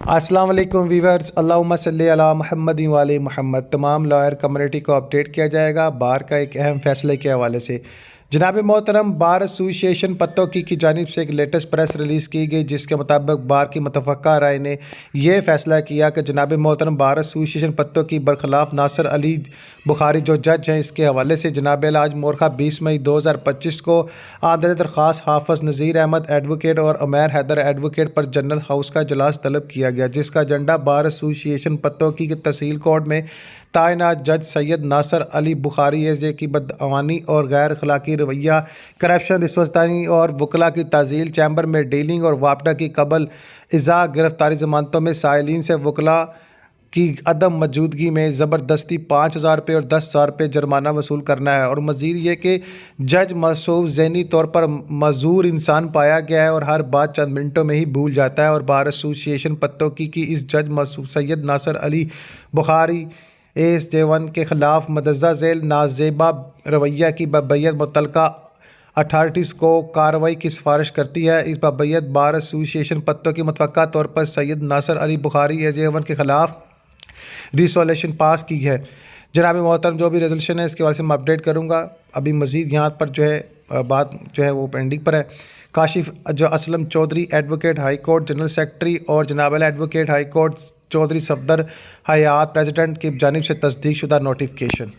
अस्सलाम वालेकुम वीवर्स, अल्लाहुम्मा सल्ली अला मुहम्मद व आले मुहम्मद। तमाम लॉयर कम्युनिटी को अपडेट किया जाएगा बार का एक अहम फैसले के हवाले से। जनाब मोहतरम, बार एसोसिएशन पत्तों की जानिब से एक लेटेस्ट प्रेस रिलीज़ की गई, जिसके मुताबिक बार की मुतफ़क्का राय ने यह फ़ैसला किया कि जनाब मोहतरम बार एसोसिएशन पत्तों की बरखिलाफ़ नासिर अली बुखारी जो जज हैं, इसके हवाले से जनाब आज मोरखा 20 मई 2025 को आमदनी दरख्वास्त हाफ़िज़ नज़ीर अहमद एडवोकेट और उमैर हैदर एडवोकेट पर जनरल हाउस का इजलास तलब किया गया, जिसका एजेंडा बार एसोसिएशन पत्तों की तहसील कोर्ट में तैनात जज सैयद नासिर अली बुखारी एजे की बदअवानी और गैर अखलाकी रवैया, करप्शन, रिश्वतदानी और वकला की ताज़ील, चैम्बर में डीलिंग और वापडा की कबल इज़ा गिरफ्तारी ज़मानतों में साइलिन से वकला की अदम मौजूदगी में ज़बरदस्ती 5,000 रुपये और 10,000 रुपये जुर्माना वसूल करना है। और मज़ीद ये कि जज मसूब ज़हनी तौर पर मजूर इंसान पाया गया है और हर बात चंद मिनटों में ही भूल जाता है। और बार एसोसिएशन पत्तों की इस जज मसूब सैयद नासिर अली बुखारी AS-1 के ख़िलाफ़ मदर्जा झेल नाजेबा रवैया की बाबैयत मुतल्लका अथार्टीज़ को कार्रवाई की सिफारिश करती है। इस बाबैयत बार एसोसिएशन पत्तों की मुतवक्का तौर पर सैयद नासिर अली बुखारी AS-1 के ख़िलाफ़ रिसोल्यूशन पास की है। जनाब मोहतरम, जो भी रेजोल्यूशन है इसके बारे में मैं अपडेट करूँगा। अभी मज़ीद यहाँ पर जो है बात जो है वो पेंडिंग पर है। काशिफ जो Aslam Chaudhry advocate high court general secretary और जनाब advocate high court Chaudhry Safdar Hayat president की जानिब से तस्दीक शुदा नोटिफिकेशन।